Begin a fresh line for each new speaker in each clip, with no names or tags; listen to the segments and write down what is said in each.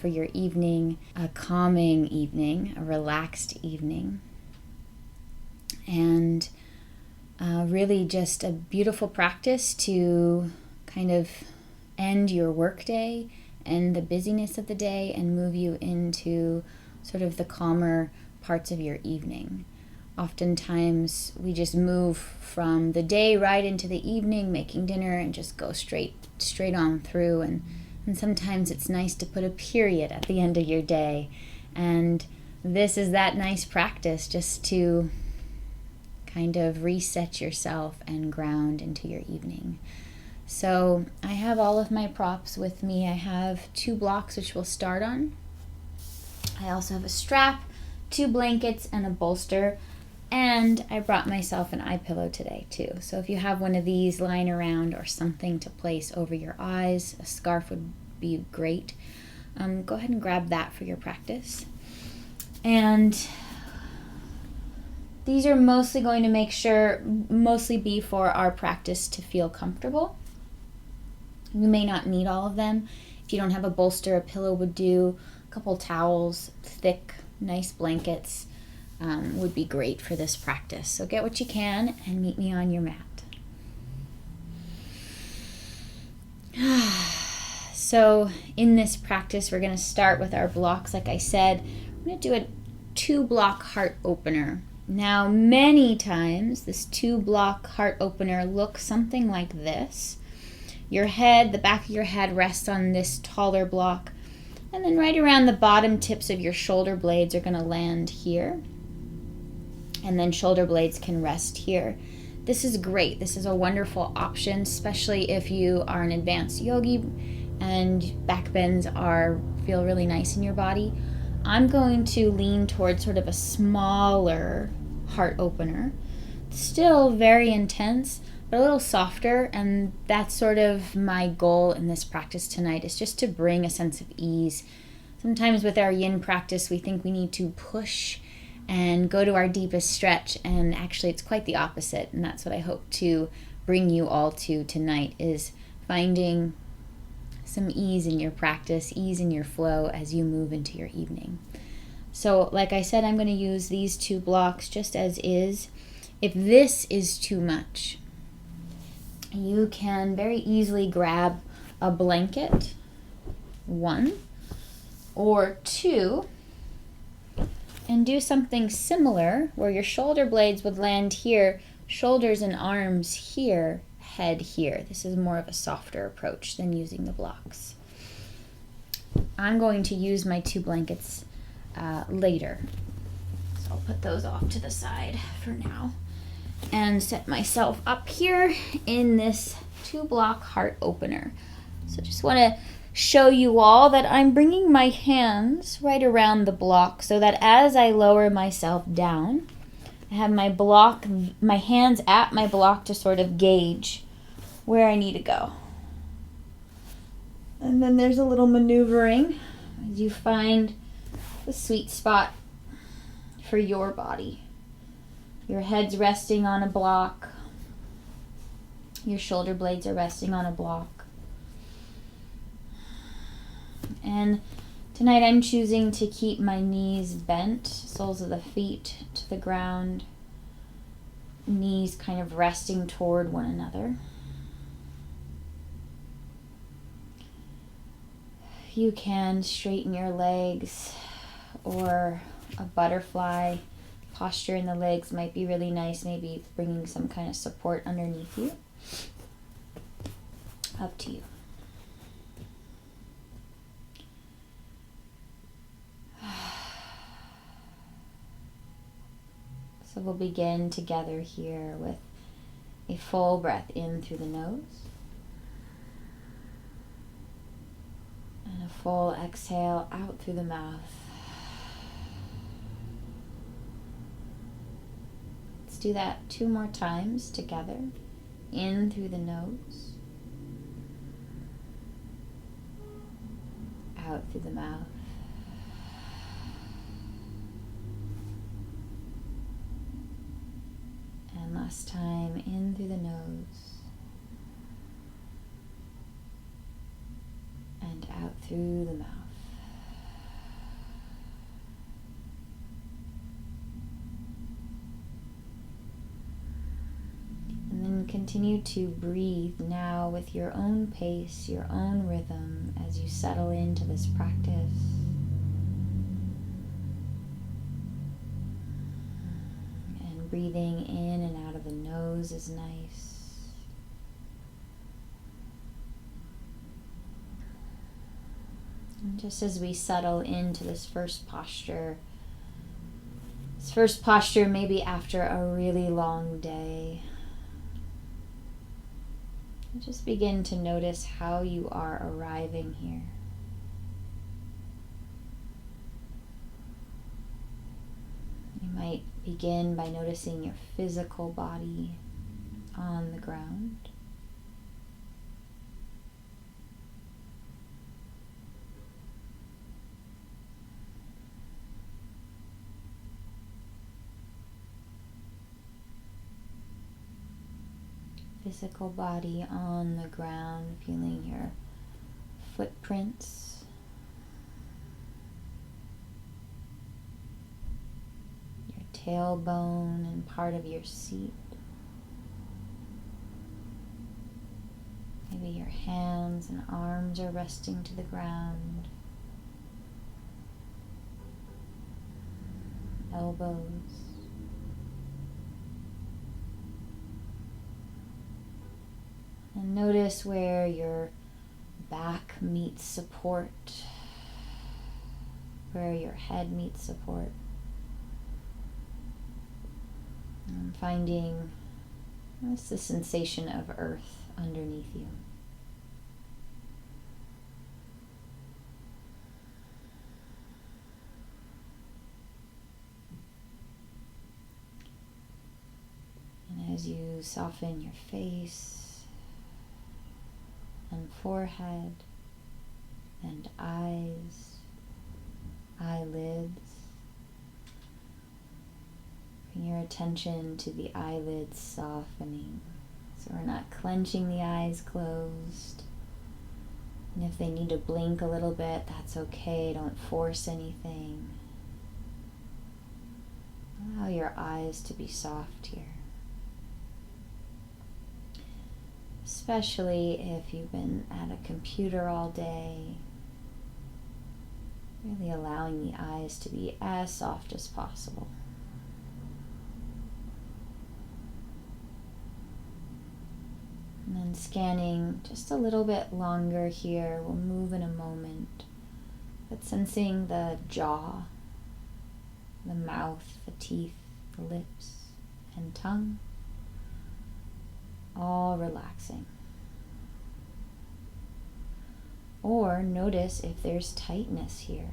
your evening a calming evening, a relaxed evening, and really just a beautiful practice to kind of end your workday and the busyness of the day and move you into sort of the calmer parts of your evening. Oftentimes we just move from the day right into the evening, making dinner, and just go straight on through. And sometimes it's nice to put a period at the end of your day. And this is that nice practice just to kind of reset yourself and ground into your evening. So I have all of my props with me. I have 2 blocks which we'll start on. I also have a strap, 2 blankets, and a bolster. And I brought myself an eye pillow today too. So if you have one of these lying around or something to place over your eyes, a scarf would be great. Go ahead and grab that for your practice. And these are mostly going to mostly be for our practice to feel comfortable. You may not need all of them. If you don't have a bolster, a pillow would do. A couple towels, thick, nice blankets would be great for this practice. So get what you can and meet me on your mat. So in this practice, we're going to start with our blocks. Like I said, I'm going to do a 2-block heart opener. Now, many times this 2-block heart opener looks something like this. Your head, the back of your head rests on this taller block, and then right around the bottom tips of your shoulder blades are going to land here. And then shoulder blades can rest here. This is great. This is a wonderful option, especially if you are an advanced yogi and back bends feel really nice in your body. I'm going to lean towards sort of a smaller heart opener. Still very intense, but a little softer, and that's sort of my goal in this practice tonight, is just to bring a sense of ease. Sometimes with our yin practice, we think we need to push and go to our deepest stretch, and actually it's quite the opposite, and that's what I hope to bring you all to tonight, is finding some ease in your practice, ease in your flow as you move into your evening. So like I said, I'm going to use these 2 blocks just as is. If this is too much, you can very easily grab a blanket, 1 or 2, and do something similar where your shoulder blades would land here, shoulders and arms here, head here. This is more of a softer approach than using the blocks. I'm going to use my 2 blankets later. So I'll put those off to the side for now and set myself up here in this 2-block heart opener. So just want to show you all that I'm bringing my hands right around the block so that as I lower myself down, I have my hands at my block to sort of gauge where I need to go. And then there's a little maneuvering as you find the sweet spot for your body. Your head's resting on a block. Your shoulder blades are resting on a block. And tonight I'm choosing to keep my knees bent, soles of the feet to the ground, knees kind of resting toward one another. You can straighten your legs, or a butterfly posture in the legs might be really nice, maybe bringing some kind of support underneath you. Up to you. So we'll begin together here with a full breath in through the nose and a full exhale out through the mouth. Let's do that 2 more times together. In through the nose, out through the mouth. And last time, in through the nose and out through the mouth. continue to breathe now with your own pace, your own rhythm as you settle into this practice. And breathing in and out of the nose is nice. And just as we settle into this first posture maybe after a really long day, just begin to notice how you are arriving here. You might begin by noticing your physical body on the ground. Physical body on the ground, feeling your footprints, your tailbone and part of your seat. Maybe your hands and arms are resting to the ground, elbows. And notice where your back meets support, where your head meets support. And finding what's the sensation of earth underneath you. And as you soften your face and forehead and eyes, eyelids. Bring your attention to the eyelids softening. So we're not clenching the eyes closed. And if they need to blink a little bit, that's okay. Don't force anything. Allow your eyes to be soft here. Especially if you've been at a computer all day, really allowing the eyes to be as soft as possible. And then scanning just a little bit longer here, we'll move in a moment, but sensing the jaw, the mouth, the teeth, the lips, and tongue, all relaxing. Or notice if there's tightness here.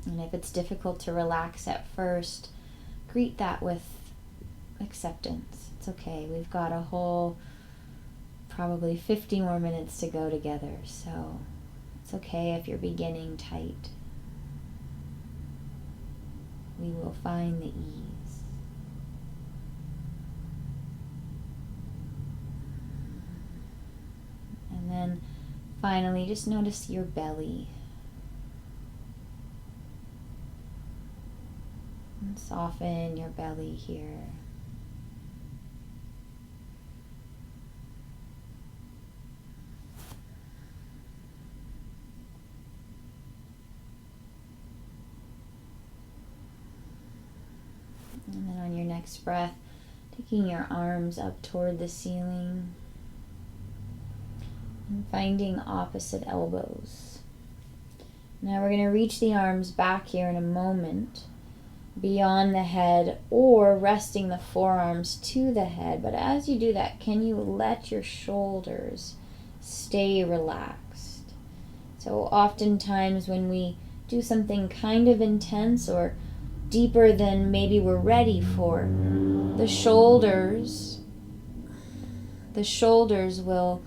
And if it's difficult to relax at first, greet that with acceptance. It's okay. We've got a whole probably 50 more minutes to go together, so it's okay if you're beginning tight. We will find the ease. And then finally, just notice your belly. And soften your belly here. And then on your next breath, taking your arms up toward the ceiling and finding opposite elbows. Now we're going to reach the arms back here in a moment, beyond the head or resting the forearms to the head. But as you do that, can you let your shoulders stay relaxed? So oftentimes when we do something kind of intense or deeper than maybe we're ready for, the shoulders will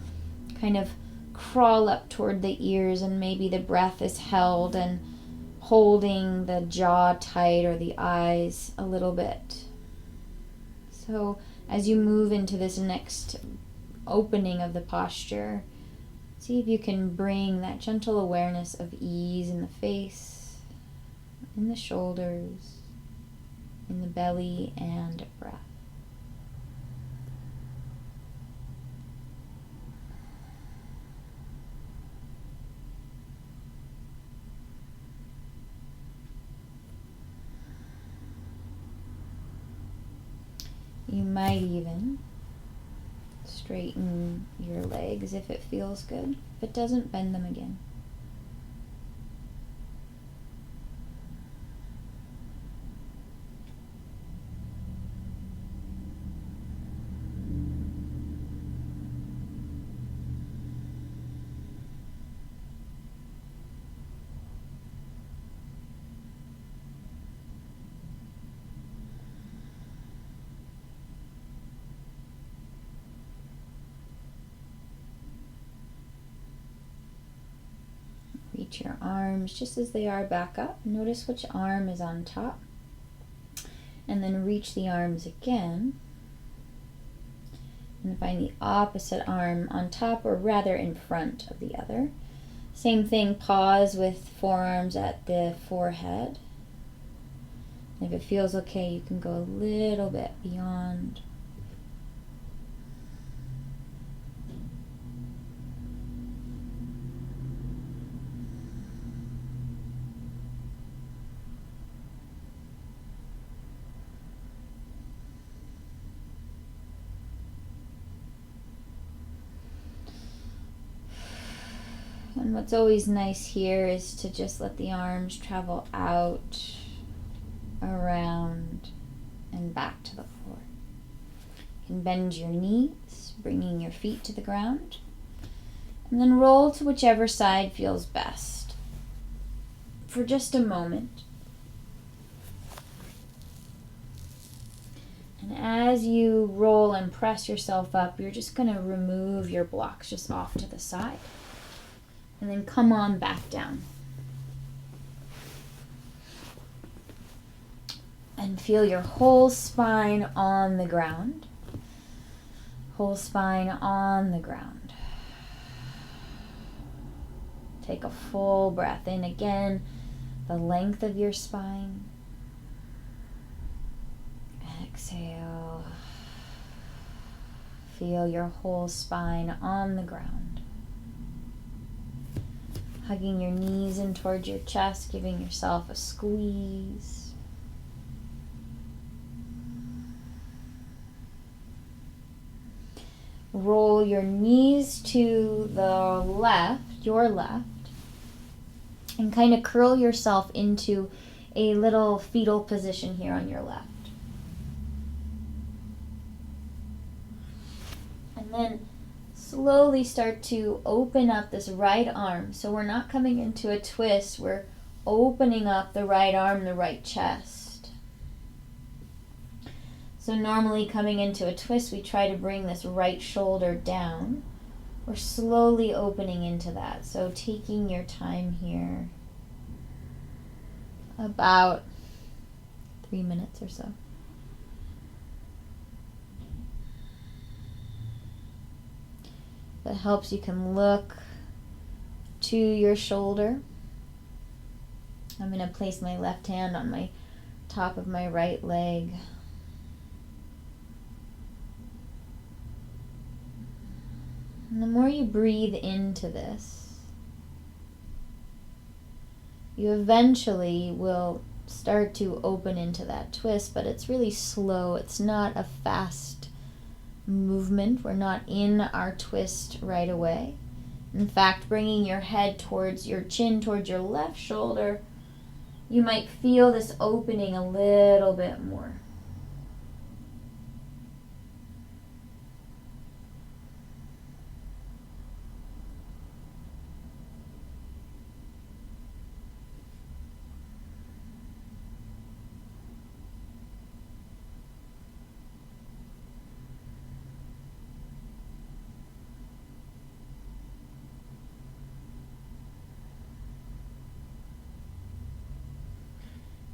kind of crawl up toward the ears, and maybe the breath is held and holding the jaw tight or the eyes a little bit. So as you move into this next opening of the posture, see if you can bring that gentle awareness of ease in the face, in the shoulders, in the belly and breath. You might even straighten your legs if it feels good. If it doesn't, bend them again. Reach your arms just as they are back up. Notice which arm is on top. And then reach the arms again. And find the opposite arm on top, or rather in front of the other. Same thing, pause with forearms at the forehead. If it feels okay, you can go a little bit beyond. And what's always nice here is to just let the arms travel out, around, and back to the floor. You can bend your knees, bringing your feet to the ground, and then roll to whichever side feels best for just a moment. And as you roll and press yourself up, you're just going to remove your blocks just off to the side. And then come on back down. And feel your whole spine on the ground. Whole spine on the ground. Take a full breath in again, the length of your spine. Exhale. Feel your whole spine on the ground. Hugging your knees in towards your chest, giving yourself a squeeze. Roll your knees to the left, your left, and kind of curl yourself into a little fetal position here on your left. And then slowly start to open up this right arm. So we're not coming into a twist, we're opening up the right arm, the right chest. So normally coming into a twist, we try to bring this right shoulder down. We're slowly opening into that. So taking your time here, about 3 minutes or so. That helps, you can look to your shoulder. I'm going to place my left hand on my top of my right leg. And the more you breathe into this, you eventually will start to open into that twist, but it's really slow. It's not a fast movement. We're not in our twist right away. In fact, bringing your head towards your chin, towards your left shoulder, you might feel this opening a little bit more.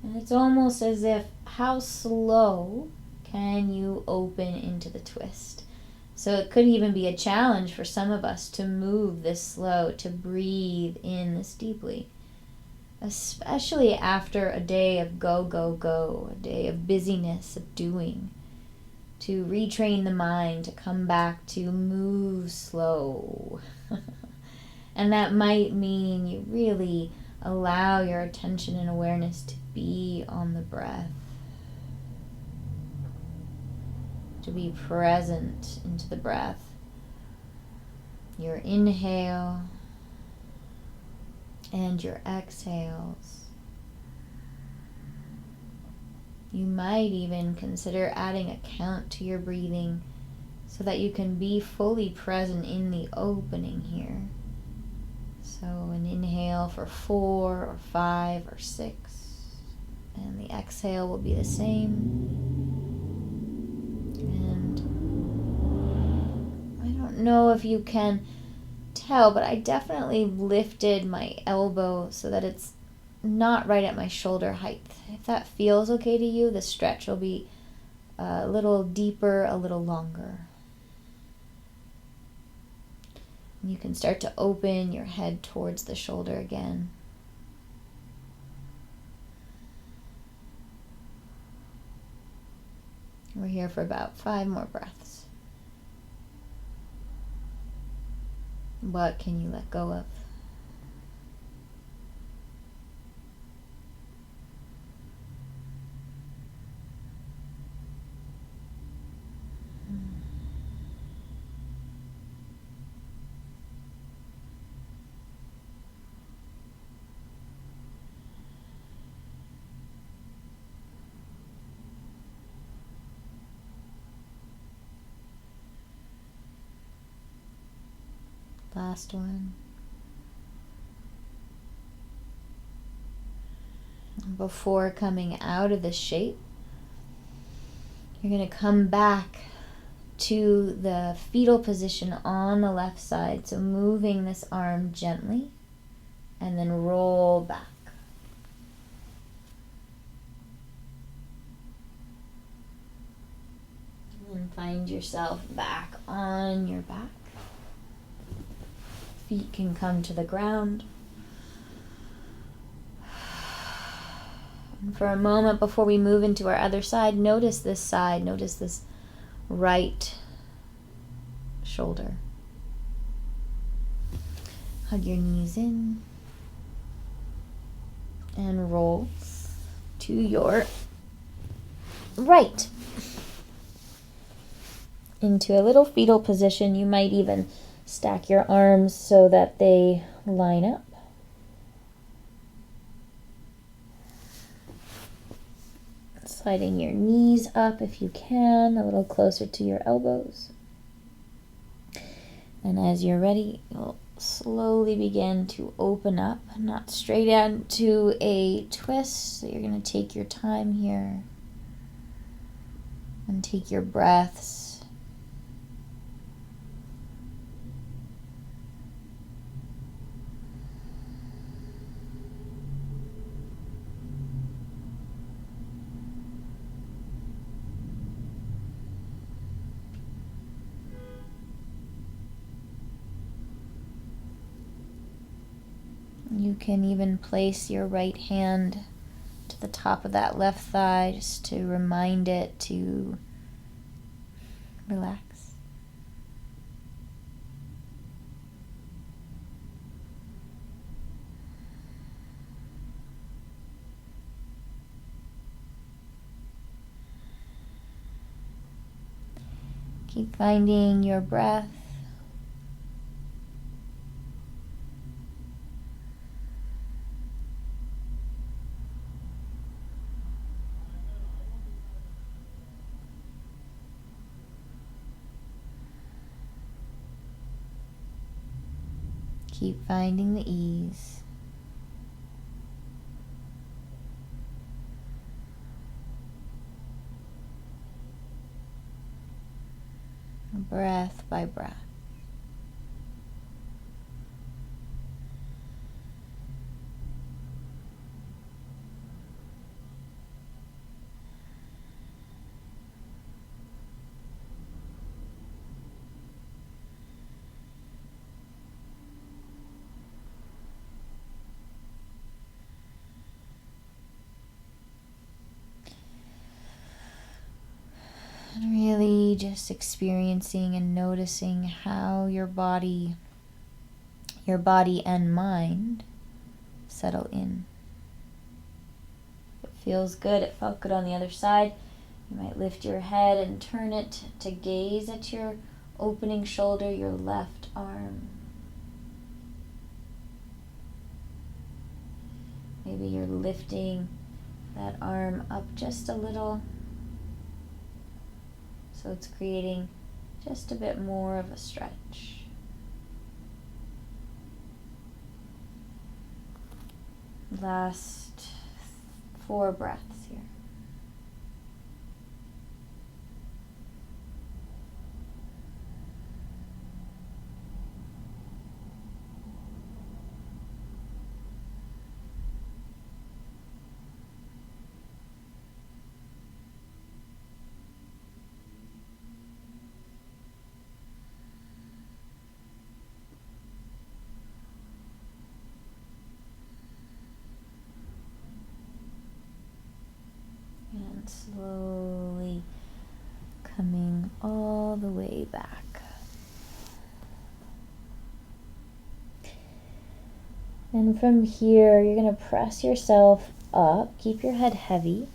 And it's almost as if, how slow can you open into the twist? So it could even be a challenge for some of us to move this slow, to breathe in this deeply. especially after a day of go, go, go, a day of busyness, of doing, to retrain the mind to come back to move slow. And that might mean you really allow your attention and awareness to be on the breath, to be present into the breath. Your inhale and your exhales. You might even consider adding a count to your breathing so that you can be fully present in the opening here. So an inhale for 4 or 5 or 6, and the exhale will be the same. And I don't know if you can tell, but I definitely lifted my elbow so that it's not right at my shoulder height. If that feels okay to you, the stretch will be a little deeper, a little longer. You can start to open your head towards the shoulder again. We're here for about 5 more breaths. What can you let go of? Last one. Before coming out of this shape, you're going to come back to the fetal position on the left side. So moving this arm gently and then roll back. And find yourself back on your back. Feet can come to the ground. And for a moment before we move into our other side, notice this right shoulder. Hug your knees in and roll to your right into a little fetal position. You might even stack your arms so that they line up. Sliding your knees up if you can, a little closer to your elbows. And as you're ready, you'll slowly begin to open up, not straight into a twist. So you're going to take your time here and take your breaths. You can even place your right hand to the top of that left thigh just to remind it to relax. Keep finding your breath. Keep finding the ease. Breath by breath. just experiencing and noticing how your body and mind settle in. If it feels good, it felt good on the other side, you might lift your head and turn it to gaze at your opening shoulder, your left arm. Maybe you're lifting that arm up just a little, so it's creating just a bit more of a stretch. Last 4 breaths here. And slowly coming all the way back. And from here, you're going to press yourself up. Keep your head heavy.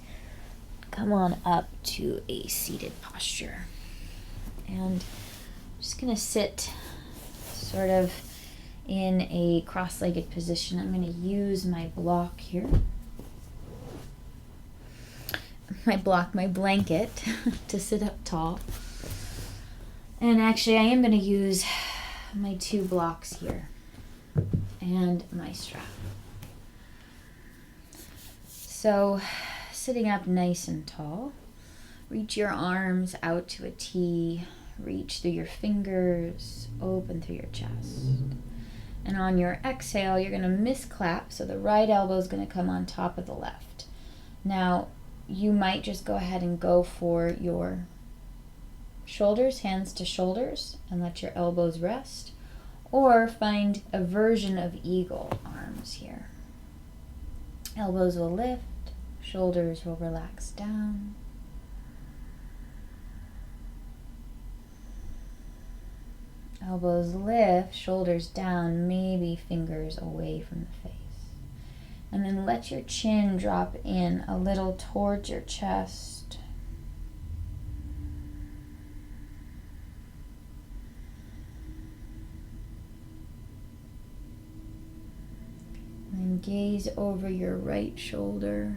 Come on up to a seated posture. And I'm just going to sit sort of in a cross-legged position. I'm going to use my block here. My blanket to sit up tall. And actually I am going to use my 2 blocks here and my strap. So sitting up nice and tall, reach your arms out to a T, reach through your fingers, open through your chest. And on your exhale, you're going to misclap, so the right elbow is going to come on top of the left. Now, you might just go ahead and go for your shoulders, hands to shoulders, and let your elbows rest. Or find a version of eagle arms here. Elbows will lift, shoulders will relax down. Elbows lift, shoulders down, maybe fingers away from the face. And then let your chin drop in a little towards your chest. And then gaze over your right shoulder.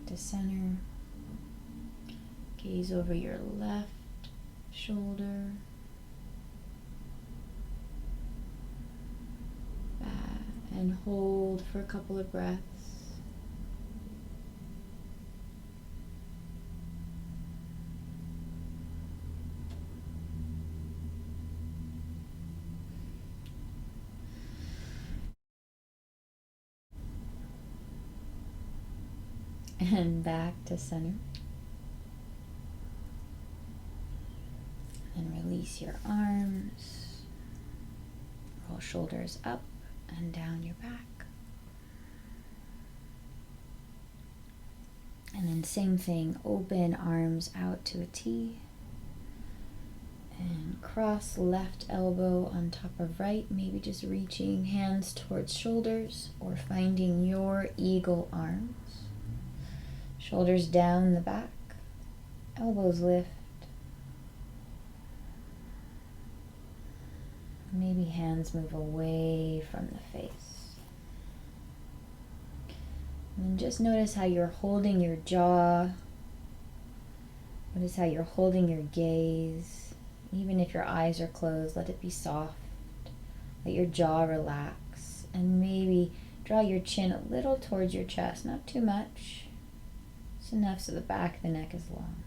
To center. Gaze over your left shoulder. And hold for a couple of breaths. And back to center. And release your arms. Roll shoulders up and down your back. And then same thing, open arms out to a T. And cross left elbow on top of right, maybe just reaching hands towards shoulders or finding your eagle arms. Shoulders down the back, elbows lift. Maybe hands move away from the face. And then just notice how you're holding your jaw. Notice how you're holding your gaze. Even if your eyes are closed, let it be soft. Let your jaw relax. And maybe draw your chin a little towards your chest, not too much. It's enough so the back of the neck is long.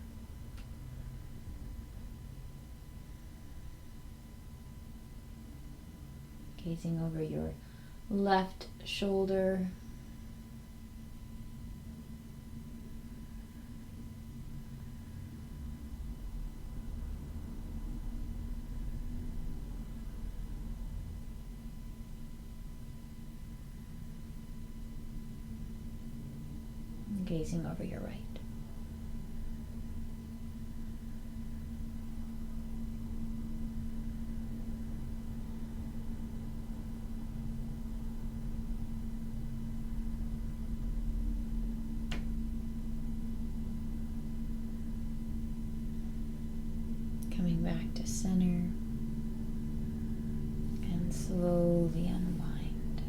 Gazing over your left shoulder. gazing over your right. Coming back to center and slowly unwind.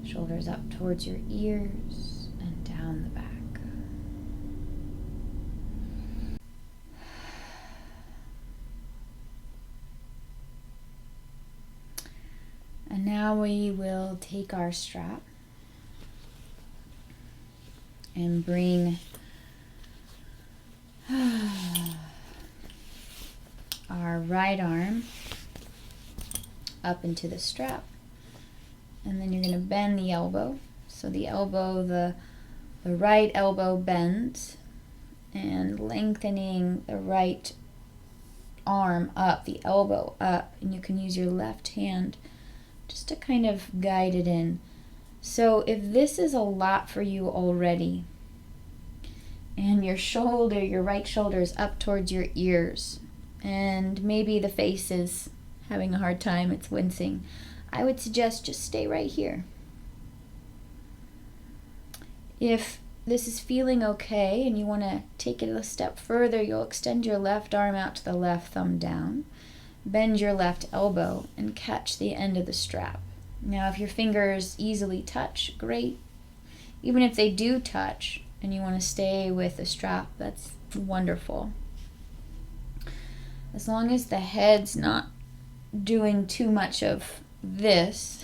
Shoulders up towards your ears and down the back. And now we will take our strap and bring our right arm up into the strap, and then you're going to bend the elbow. So the elbow, the right elbow bends, and lengthening the right arm up, the elbow up, and you can use your left hand just to kind of guide it in. So if this is a lot for you already, and your shoulder, your right shoulder is up towards your ears, and maybe the face is having a hard time, it's wincing, I would suggest just stay right here. If this is feeling okay and you want to take it a step further, you'll extend your left arm out to the left, thumb down, bend your left elbow, and catch the end of the strap. Now, if your fingers easily touch, great. Even if they do touch and you want to stay with the strap, that's wonderful. As long as the head's not doing too much of this,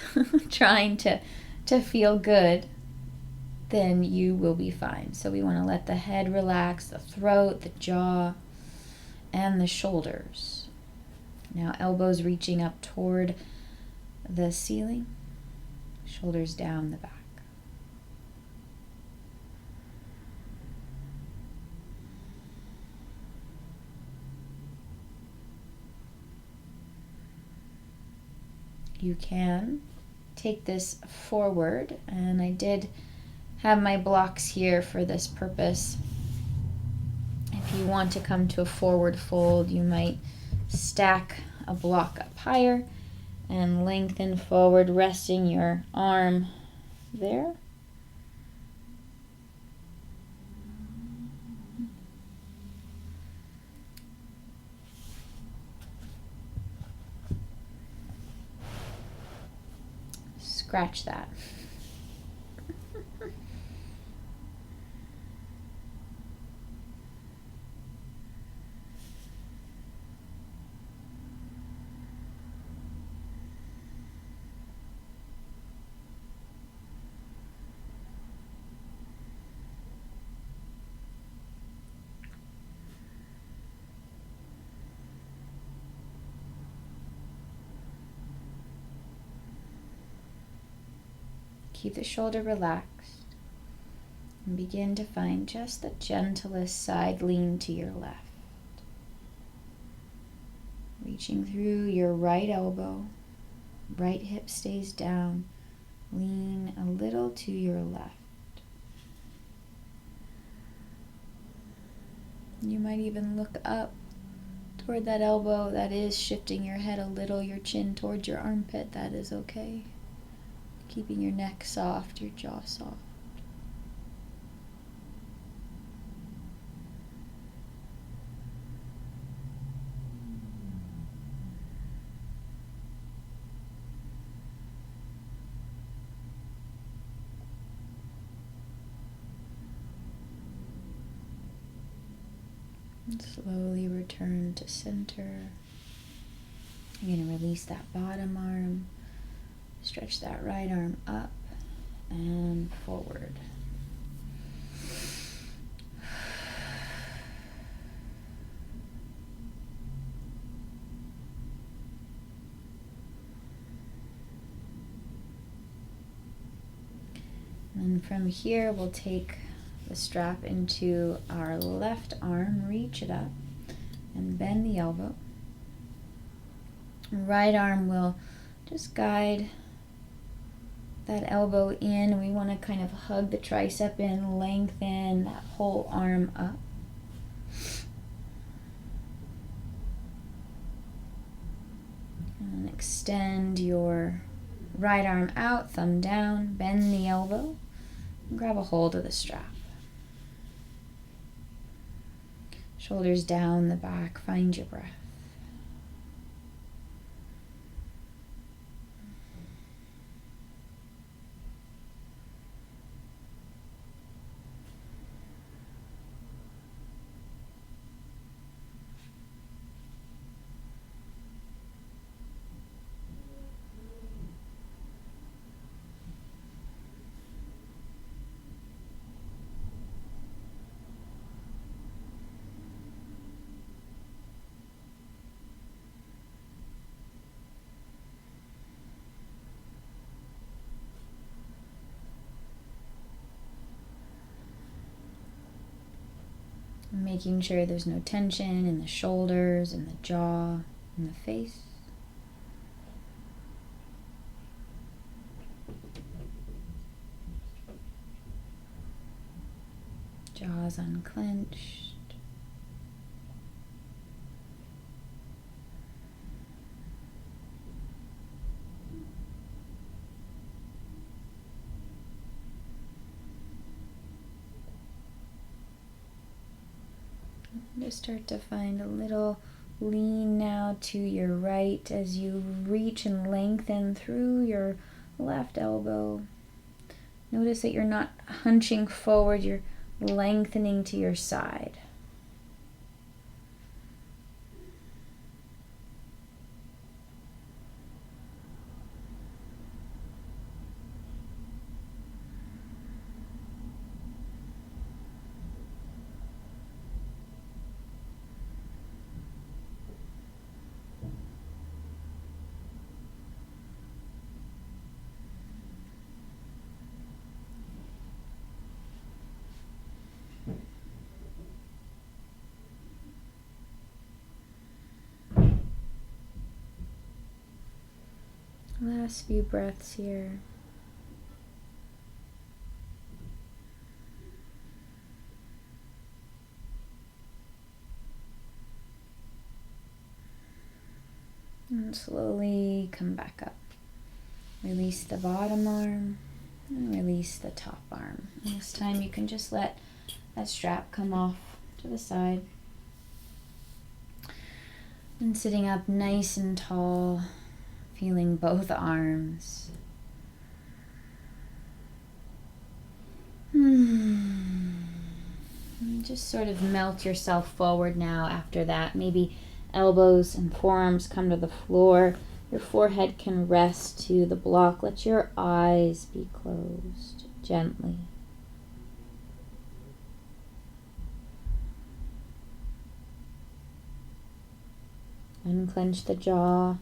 trying to feel good, then you will be fine. So we want to let the head relax, the throat, the jaw, and the shoulders. Now elbows reaching up toward the ceiling, shoulders down the back. You can take this forward, and I did have my blocks here for this purpose. If you want to come to a forward fold, you might stack a block up higher and lengthen forward, resting your arm there. Scratch that. Keep the shoulder relaxed and begin to find just the gentlest side lean to your left. Reaching through your right elbow, right hip stays down, lean a little to your left. You might even look up toward that elbow. That is shifting your head a little, your chin towards your armpit. That is okay. Keeping your neck soft, your jaw soft. And slowly return to center. You're going to release that bottom arm. Stretch that right arm up and forward. And from here, we'll take the strap into our left arm, reach it up, and bend the elbow. Right arm will just guide that elbow in. We want to kind of hug the tricep in, lengthen that whole arm up. And extend your right arm out, thumb down, bend the elbow, and grab a hold of the strap. Shoulders down the back, find your breath. Making sure there's no tension in the shoulders, in the jaw, in the face. Jaws unclenched. Just start to find a little lean now to your right as you reach and lengthen through your left elbow. Notice that you're not hunching forward, you're lengthening to your side. Last few breaths here. And slowly come back up. Release the bottom arm and release the top arm. And this time you can just let that strap come off to the side. And sitting up nice and tall, feeling both arms. And just sort of melt yourself forward now after that. Maybe elbows and forearms come to the floor. Your forehead can rest to the block. Let your eyes be closed gently. Unclench the jaw.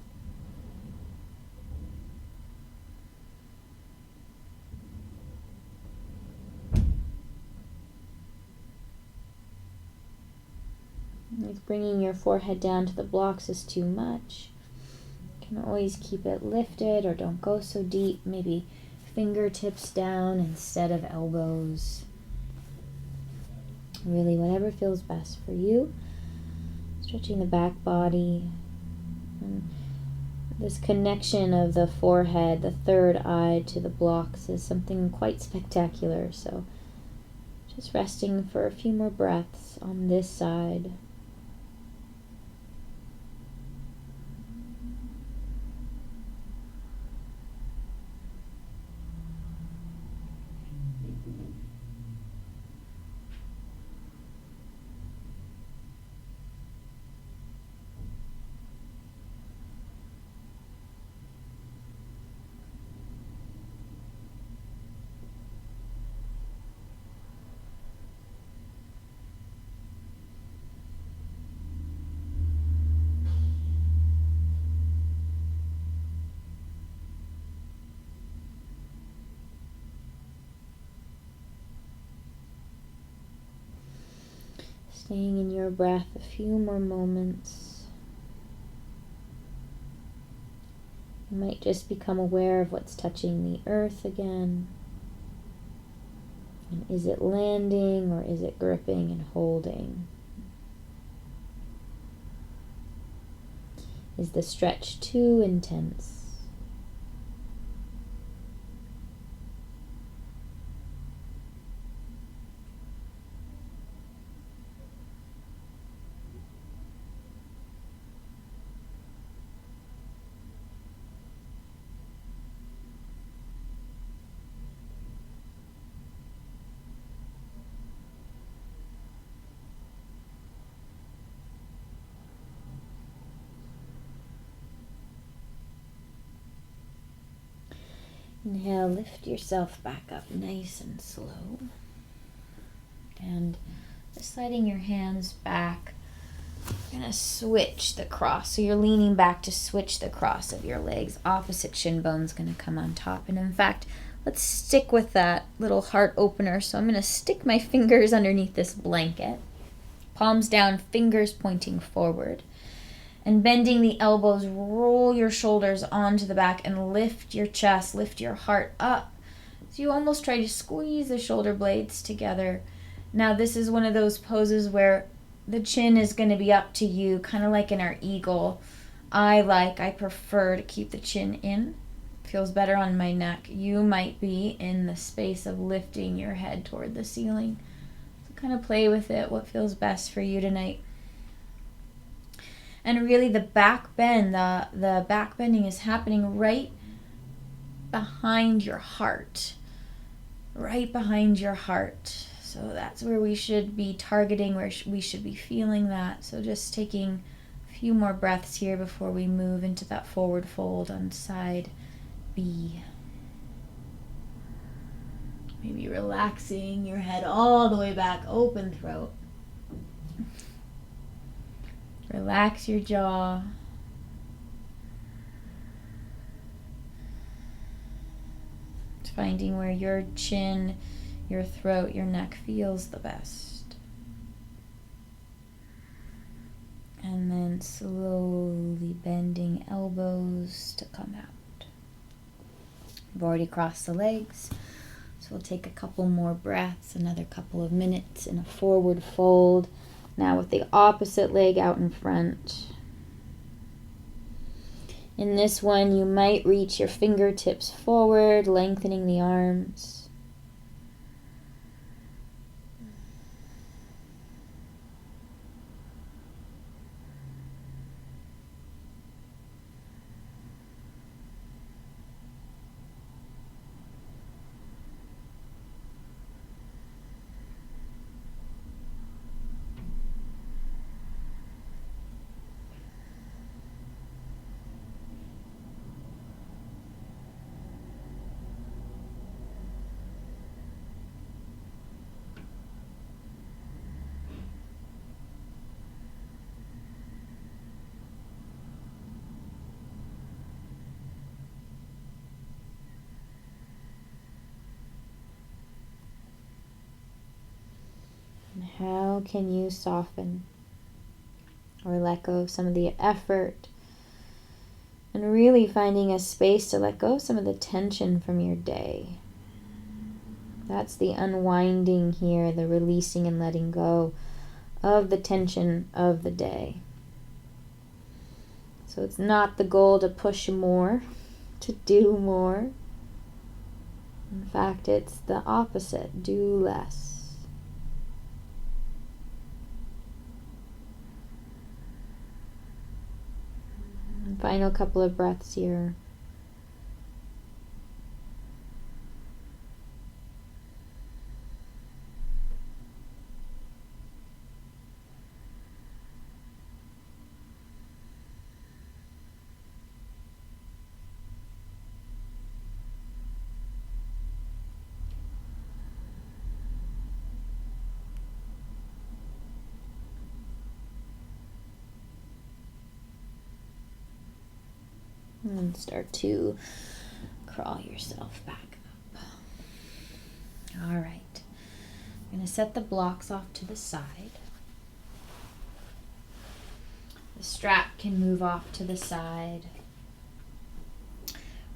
If bringing your forehead down to the blocks is too much, you can always keep it lifted or don't go so deep. Maybe fingertips down instead of elbows. Really, whatever feels best for you. Stretching the back body. And this connection of the forehead, the third eye to the blocks is something quite spectacular. So just resting for a few more breaths on this side. Staying in your breath a few more moments. You might just become aware of what's touching the earth again. And is it landing or is it gripping and holding? Is the stretch too intense? Inhale, lift yourself back up nice and slow. And just sliding your hands back, you're going to switch the cross. So you're leaning back to switch the cross of your legs. Opposite shin bone's going to come on top. And in fact, let's stick with that little heart opener. So I'm going to stick my fingers underneath this blanket. Palms down, fingers pointing forward. And bending the elbows, roll your shoulders onto the back and lift your chest, lift your heart up. So you almost try to squeeze the shoulder blades together. Now this is one of those poses where the chin is going to be up to you, kind of like in our eagle. I prefer to keep the chin in. Feels better on my neck. You might be in the space of lifting your head toward the ceiling. So kind of play with it, what feels best for you tonight. And really the back bend, the back bending is happening right behind your heart. Right behind your heart. So that's where we should be targeting, where we should be feeling that. So just taking a few more breaths here before we move into that forward fold on side B. Maybe relaxing your head all the way back, open throat. Relax your jaw. Finding where your chin, your throat, your neck feels the best. And then slowly bending elbows to come out. We've already crossed the legs, so we'll take a couple more breaths, another couple of minutes in a forward fold. Now with the opposite leg out in front. In this one, you might reach your fingertips forward, lengthening the arms. How can you soften or let go of some of the effort and really finding a space to let go of some of the tension from your day? That's the unwinding here, the releasing and letting go of the tension of the day. So it's not the goal to push more, to do more. In fact, it's the opposite, do less. Final couple of breaths here. And start to crawl yourself back up. All right. I'm going to set the blocks off to the side. The strap can move off to the side.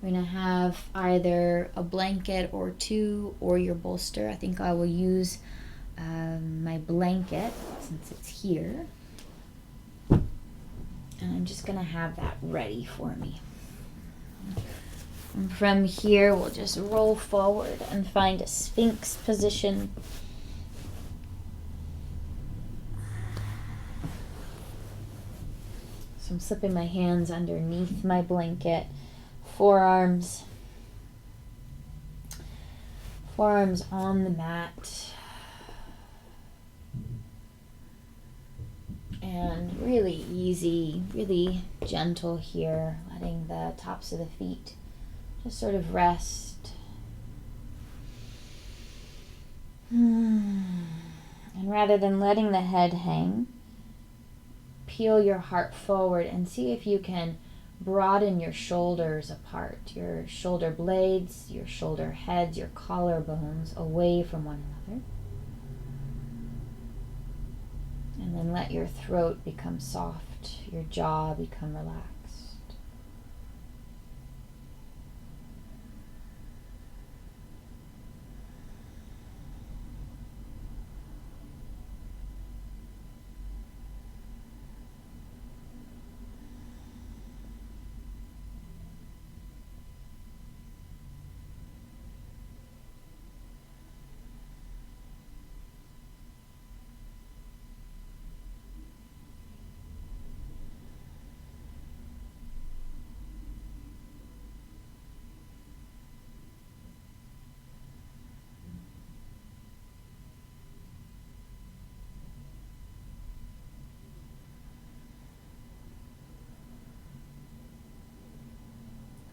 We're going to have either a blanket or two or your bolster. I think I will use my blanket since it's here. And I'm just going to have that ready for me. And from here, we'll just roll forward and find a Sphinx position. So I'm slipping my hands underneath my blanket. Forearms on the mat, and really easy, really gentle here, letting the tops of the feet just sort of rest. And rather than letting the head hang, peel your heart forward and see if you can broaden your shoulders apart, your shoulder blades, your shoulder heads, your collarbones away from one another. And then let your throat become soft, your jaw become relaxed.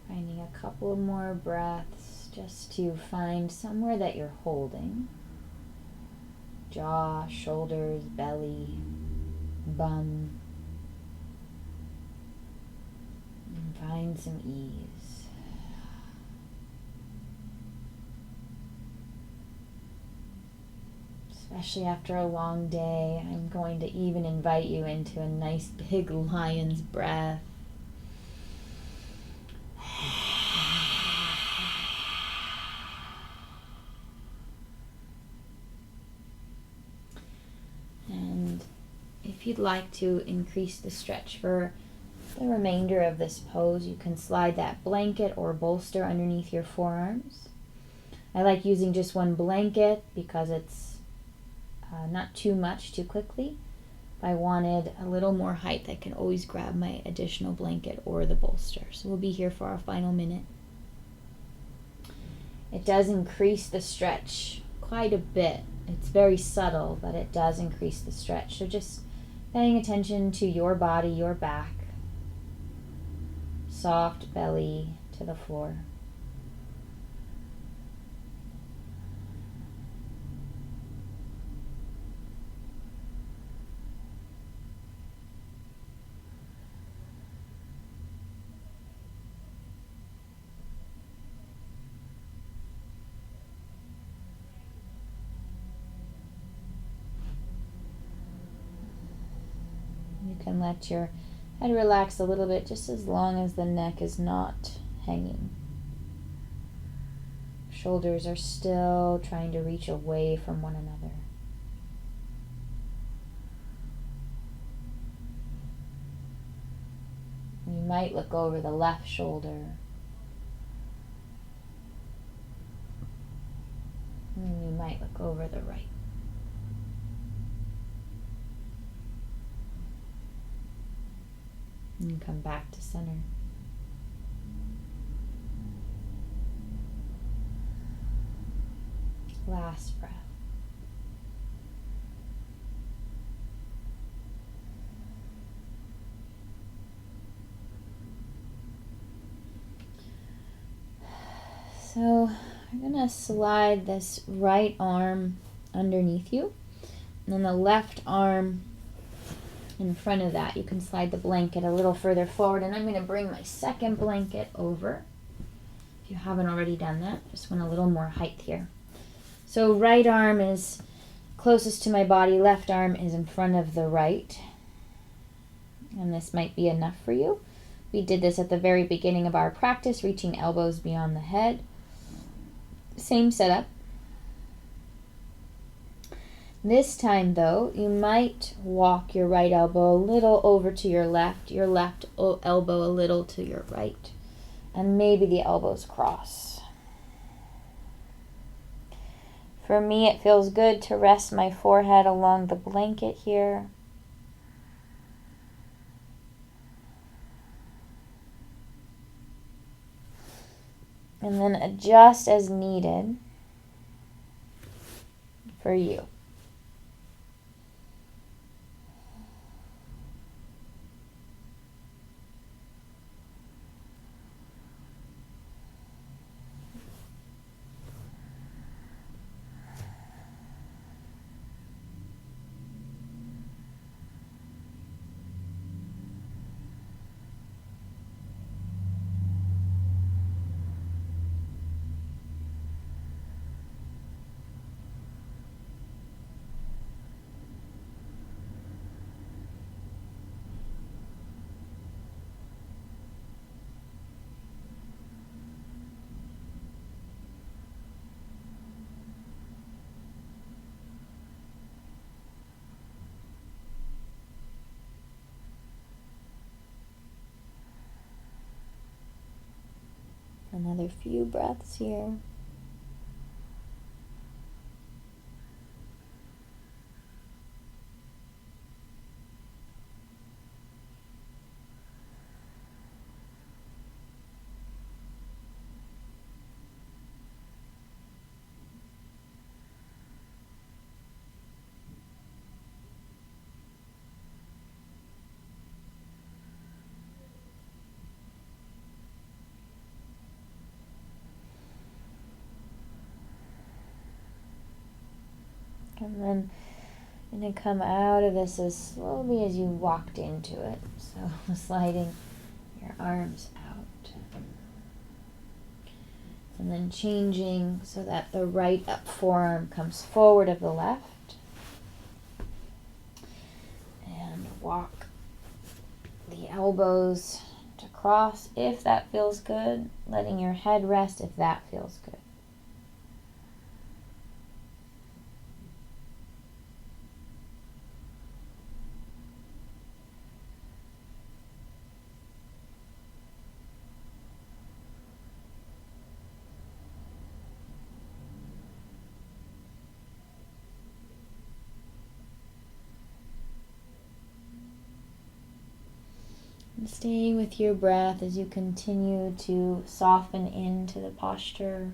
Finding a couple more breaths just to find somewhere that you're holding. Jaw, shoulders, belly, bum. And find some ease. Especially after a long day, I'm going to even invite you into a nice big lion's breath. And if you'd like to increase the stretch for the remainder of this pose, you can slide that blanket or bolster underneath your forearms. I like using just one blanket because it's not too much too quickly. If I wanted a little more height, I can always grab my additional blanket or the bolster. So we'll be here for our final minute. It does increase the stretch quite a bit. It's very subtle, but it does increase the stretch. So just paying attention to your body, your back, soft belly to the floor. You can let your head relax a little bit, just as long as the neck is not hanging. Shoulders are still trying to reach away from one another. You might look over the left shoulder. And you might look over the right. And come back to center. Last breath. So I'm going to slide this right arm underneath you, and then the left arm in front of that. You can slide the blanket a little further forward, and I'm going to bring my second blanket over. If you haven't already done that, just want a little more height here. So right arm is closest to my body, left arm is in front of the right. And this might be enough for you. We did this at the very beginning of our practice, reaching elbows beyond the head. Same setup. This time, though, you might walk your right elbow a little over to your left elbow a little to your right, and maybe the elbows cross. For me, it feels good to rest my forehead along the blanket here. And then adjust as needed for you. Another few breaths here. And then I'm going to come out of this as slowly as you walked into it. So sliding your arms out. And then changing so that the right up forearm comes forward of the left. And walk the elbows to cross if that feels good. Letting your head rest if that feels good. And staying with your breath as you continue to soften into the posture.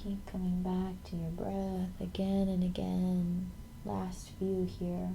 Keep coming back to your breath again and again. Last few here.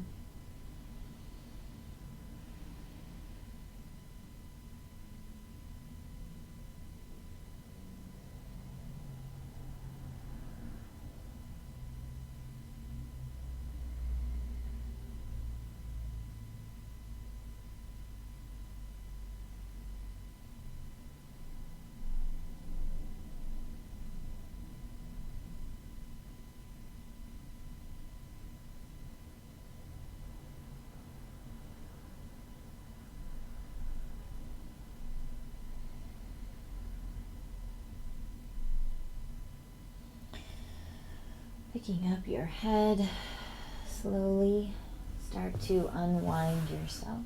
Picking up your head, slowly start to unwind yourself.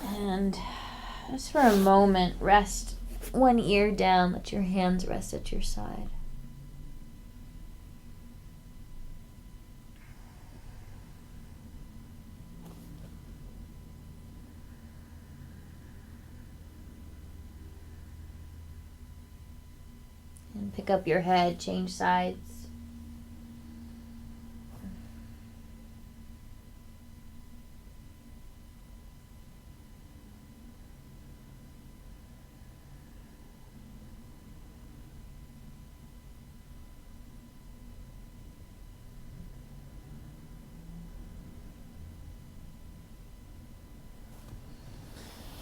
And just for a moment, rest one ear down, let your hands rest at your side. And pick up your head, change sides.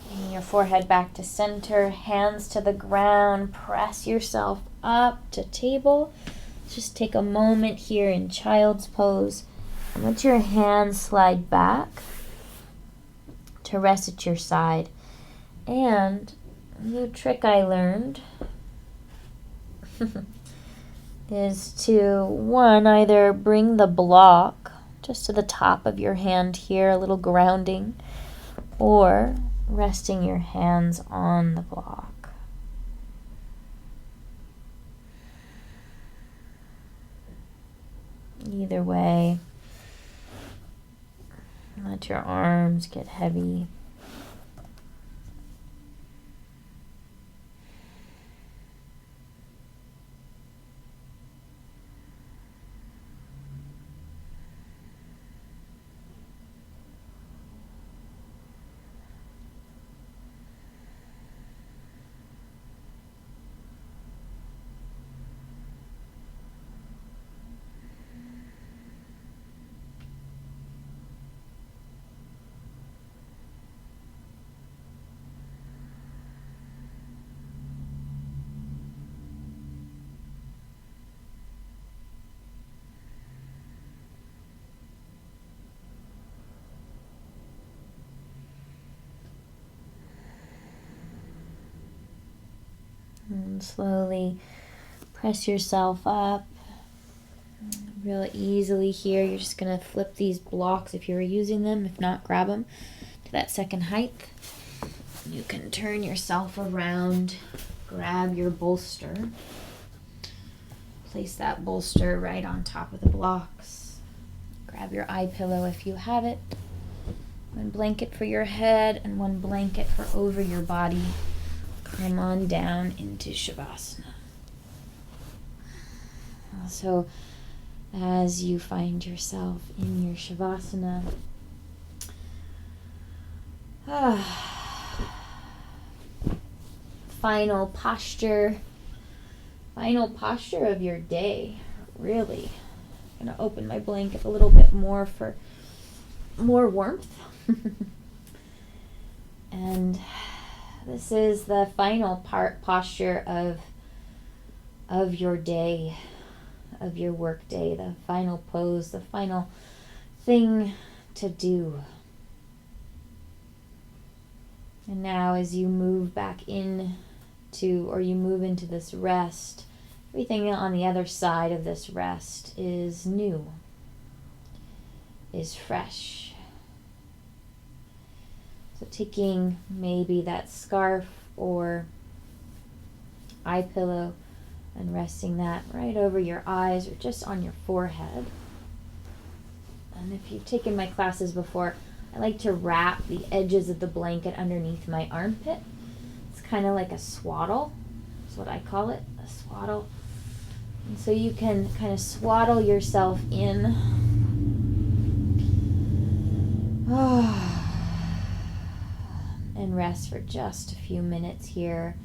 Bring your forehead back to center, hands to the ground, press yourself up to table. Just take a moment here in child's pose and let your hands slide back to rest at your side. And a new trick I learned is to, one, either bring the block just to the top of your hand here, a little grounding, or resting your hands on the block. Either way, let your arms get heavy. And slowly press yourself up. Real easily here, you're just going to flip these blocks if you're using them. If not, grab them to that second height. You can turn yourself around, grab your bolster. Place that bolster right on top of the blocks. Grab your eye pillow if you have it. One blanket for your head and one blanket for over your body. Come on down into Shavasana. So as you find yourself in your Shavasana, final posture of your day, really. I'm going to open my blanket a little bit more for more warmth. And this is the final posture of your day, of your work day, the final pose, the final thing to do. And now as you move back into, or you move into this rest, everything on the other side of this rest is new, is fresh. So taking maybe that scarf or eye pillow and resting that right over your eyes or just on your forehead. And if you've taken my classes before, I like to wrap the edges of the blanket underneath my armpit. It's kind of like a swaddle. That's what I call it, a swaddle. And so you can kind of swaddle yourself in. And rest for just a few minutes here.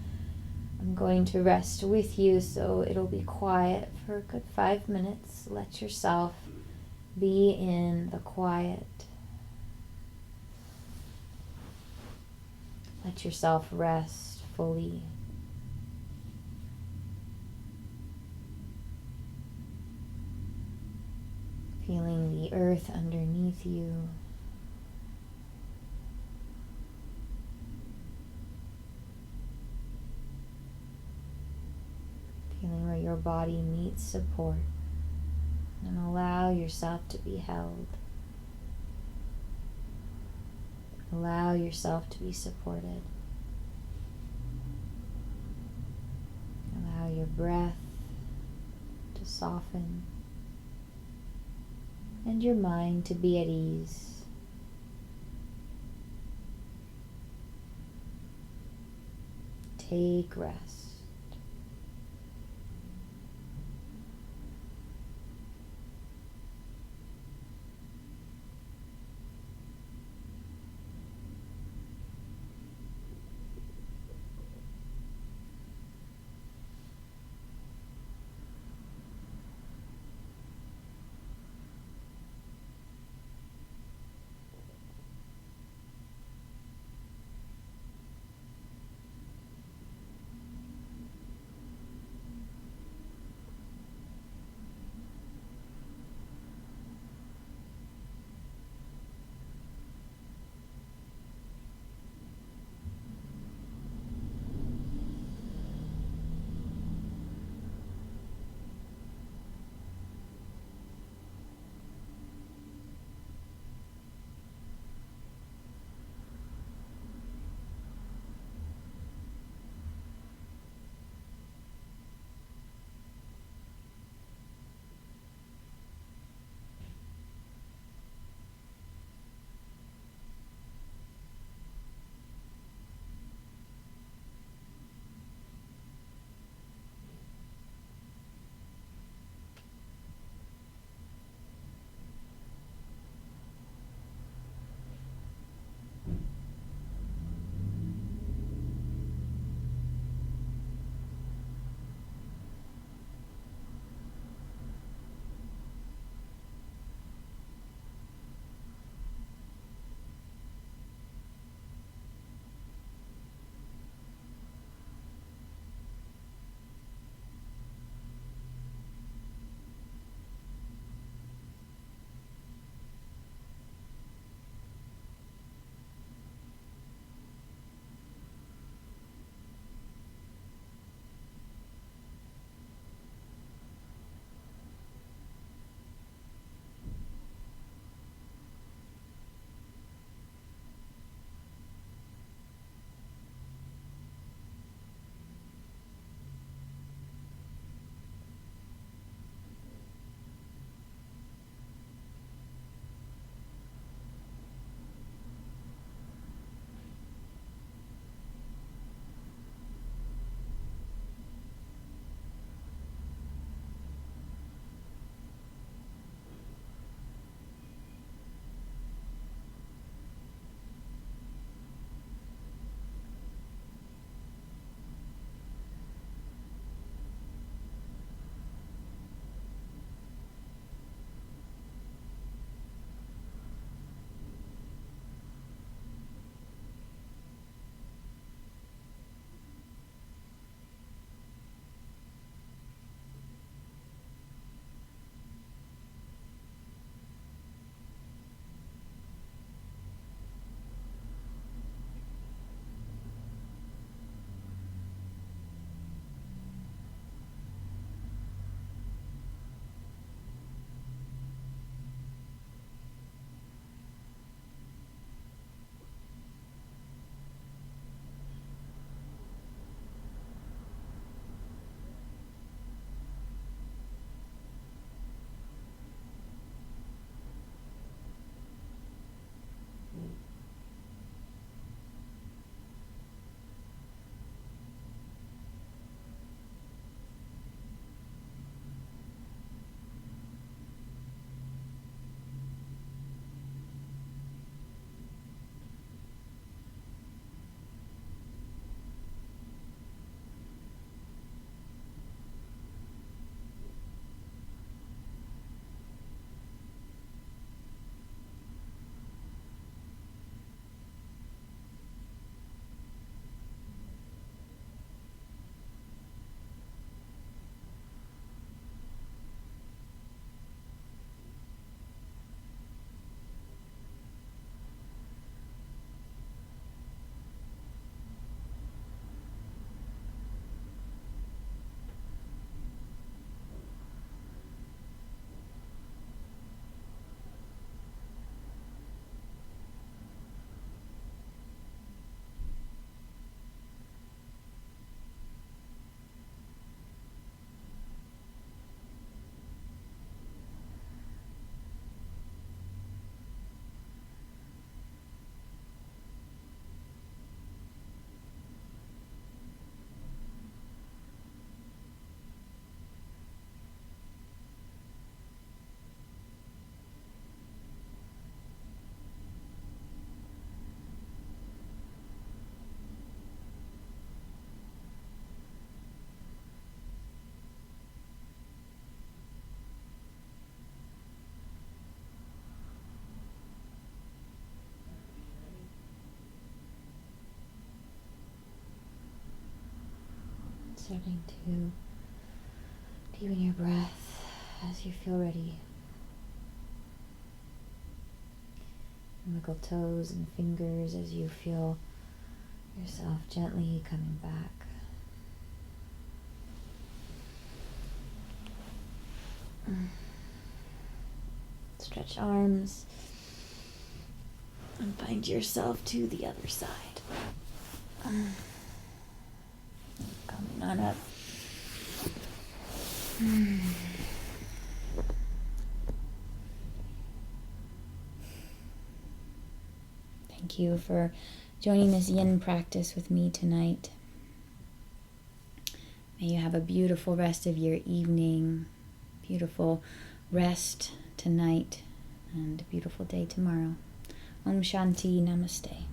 I'm going to rest with you, so it'll be quiet for a good 5 minutes. Let yourself be in the quiet. Let yourself rest fully. Feeling the earth underneath you. Feeling where your body meets support, and allow yourself to be held. Allow yourself to be supported. Allow your breath to soften and your mind to be at ease. Take rest. starting to deepen your breath as you feel ready. Wiggle toes and fingers as you feel yourself gently coming back. Stretch arms and find yourself to the other side. Coming on up. Thank you for joining this yin practice with me tonight. May you have a beautiful rest of your evening, beautiful rest tonight, and a beautiful day tomorrow. Om Shanti, Namaste.